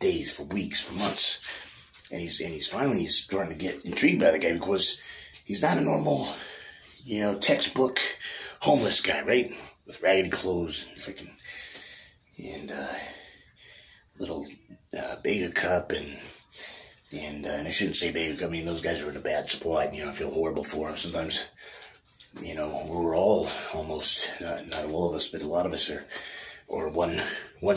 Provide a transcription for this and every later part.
days, for weeks, for months. And he's finally starting to get intrigued by the guy because he's not a normal, textbook homeless guy, right? With raggedy clothes and freaking, and little Bega cup and I shouldn't say Bega cup. I mean, those guys are in a bad spot. I feel horrible for them sometimes. We're all almost, not all of us, but a lot of us are, or one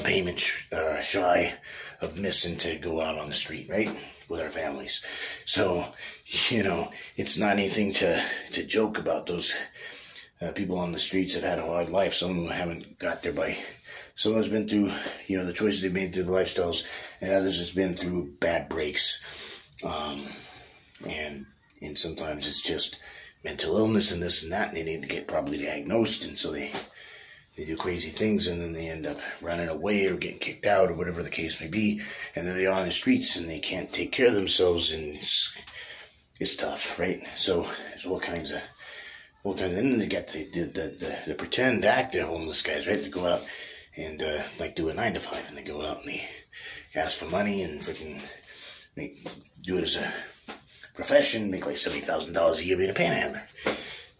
payment shy of missing to go out on the street, right, with our families. So, it's not anything to joke about. Those people on the streets have had a hard life. Some of them haven't got there by, some of us been through, the choices they've made through the lifestyles, and others has been through bad breaks. And sometimes it's just mental illness and this and that, and they need to get properly diagnosed, and so they do crazy things, and then they end up running away or getting kicked out or whatever the case may be, and then they're on the streets and they can't take care of themselves, and it's tough, right? So there's all kinds of, and then they get the pretend actor homeless guys, right? They go out and do a 9 to 5, and they go out and they ask for money and freaking do it as a profession, make like $70,000 a year being a panhandler.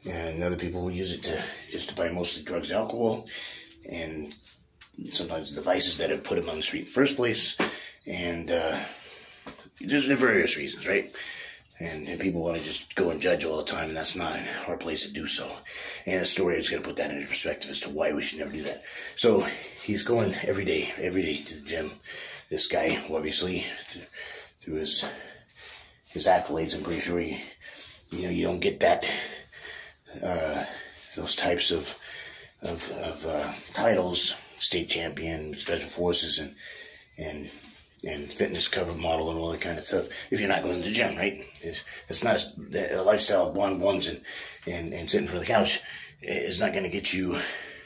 And other people will use it just to buy mostly drugs and alcohol, and sometimes the vices that have put them on the street in the first place. And there's various reasons, right? And people want to just go and judge all the time, and that's not our place to do so. And the story is going to put that into perspective as to why we should never do that. So he's going every day to the gym. This guy, obviously, through his accolades, I'm pretty sure you don't get that those types of titles, state champion, special forces, and fitness cover model and all that kind of stuff, if you're not going to the gym, right? It's not a lifestyle of blonde ones and sitting for the couch is not going to get you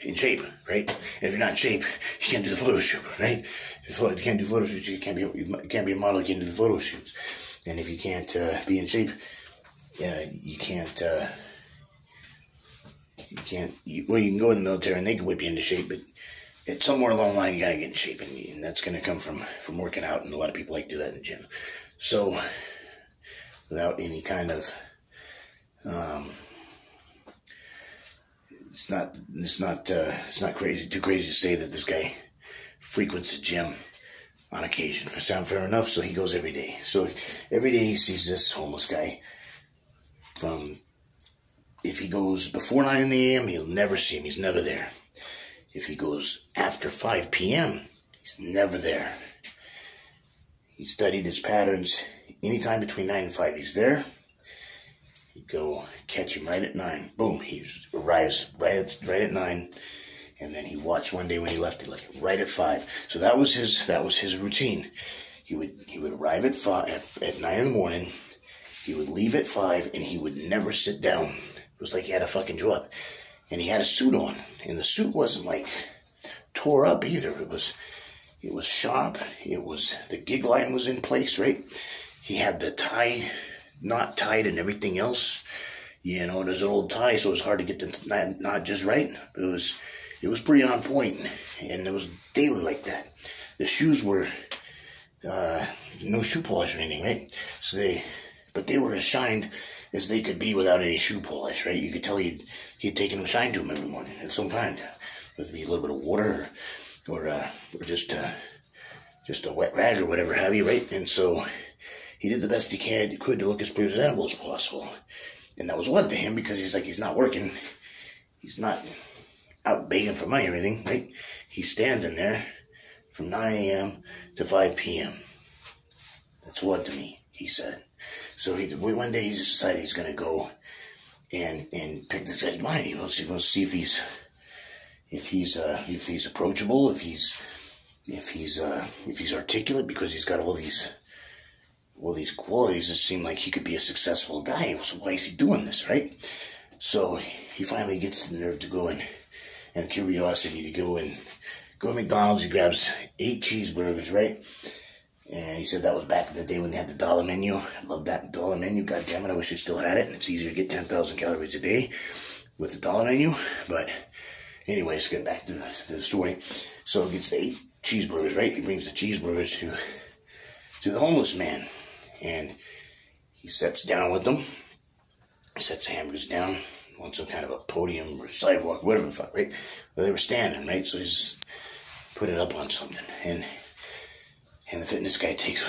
in shape, right? And if you're not in shape, you can't do the photo shoot, right? If you can't do photo shoots, you can't be a model, you can't do the photo shoots. And if you can't be in shape, you can't, you can go in the military and they can whip you into shape, but somewhere along the line, you gotta get in shape, and that's gonna come from working out, and a lot of people like to do that in the gym. So, without any kind of, it's not too crazy to say that this guy frequents the gym on occasion. For sound fair enough, so he goes every day. So every day he sees this homeless guy. If he goes before 9 a.m., he'll never see him. He's never there. If he goes after 5 p.m., he's never there. He studied his patterns. Anytime between 9 and 5, he's there. He'd go catch him right at 9. Boom, he arrives right at 9. And then he watched one day when he left right at 5. So that was his routine. He would arrive at 5 at 9 in the morning. He would leave at 5, and he would never sit down. It was like he had a fucking job. And he had a suit on, and the suit wasn't like tore up either. It was sharp. The gig line was in place, right? He had the tie knot tied and everything else. It was an old tie, so it was hard to get the knot just right. It was pretty on point, and it was daily like that. The shoes were no shoe polish or anything, right? But they were as shined as they could be without any shoe polish, right? You could tell he'd taken a shine to him every morning of some kind. Whether it be a little bit of water or just a wet rag or whatever have you, right? And so he did the best he could to look as presentable as possible. And that was odd to him because he's not working. He's not out begging for money or anything, right? He's standing there from 9 a.m. to 5 p.m. That's odd to me, he said. So one day he decided he's going to go and pick this guy's mind. He wants to see if he's approachable, if he's articulate, because he's got all these qualities that seem like he could be a successful guy. So why is he doing this, right? So he finally gets the nerve to go and curiosity to go to McDonald's. He grabs 8 cheeseburgers, right? And he said that was back in the day when they had the dollar menu. I love that dollar menu. God damn it, I wish I still had it. And it's easier to get 10,000 calories a day with the dollar menu. But anyways, getting back to the story. So he gets the 8 cheeseburgers, right? He brings the cheeseburgers to the homeless man. And he sits down with them, sets the hamburgers down on some kind of a podium or sidewalk, whatever the fuck, right? Well, they were standing, right? So he just put it up on something. And the fitness guy takes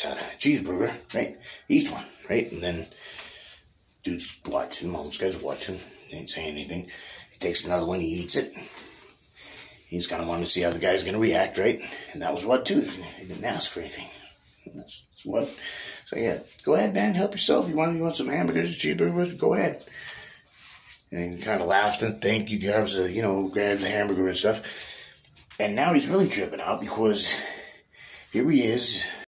out a cheeseburger, right? Eats one, right? And then dude's watching, homeless guy's watching, ain't saying anything. He takes another one, he eats it. He's kind of wanting to see how the guy's going to react, right? And that was what, too. He didn't ask for anything. That's what. So, yeah, go ahead, man. Help yourself. You want some hamburgers, cheeseburgers? Go ahead. And he kind of laughed and thank you, grabs the hamburger and stuff. And now he's really tripping out because here he is.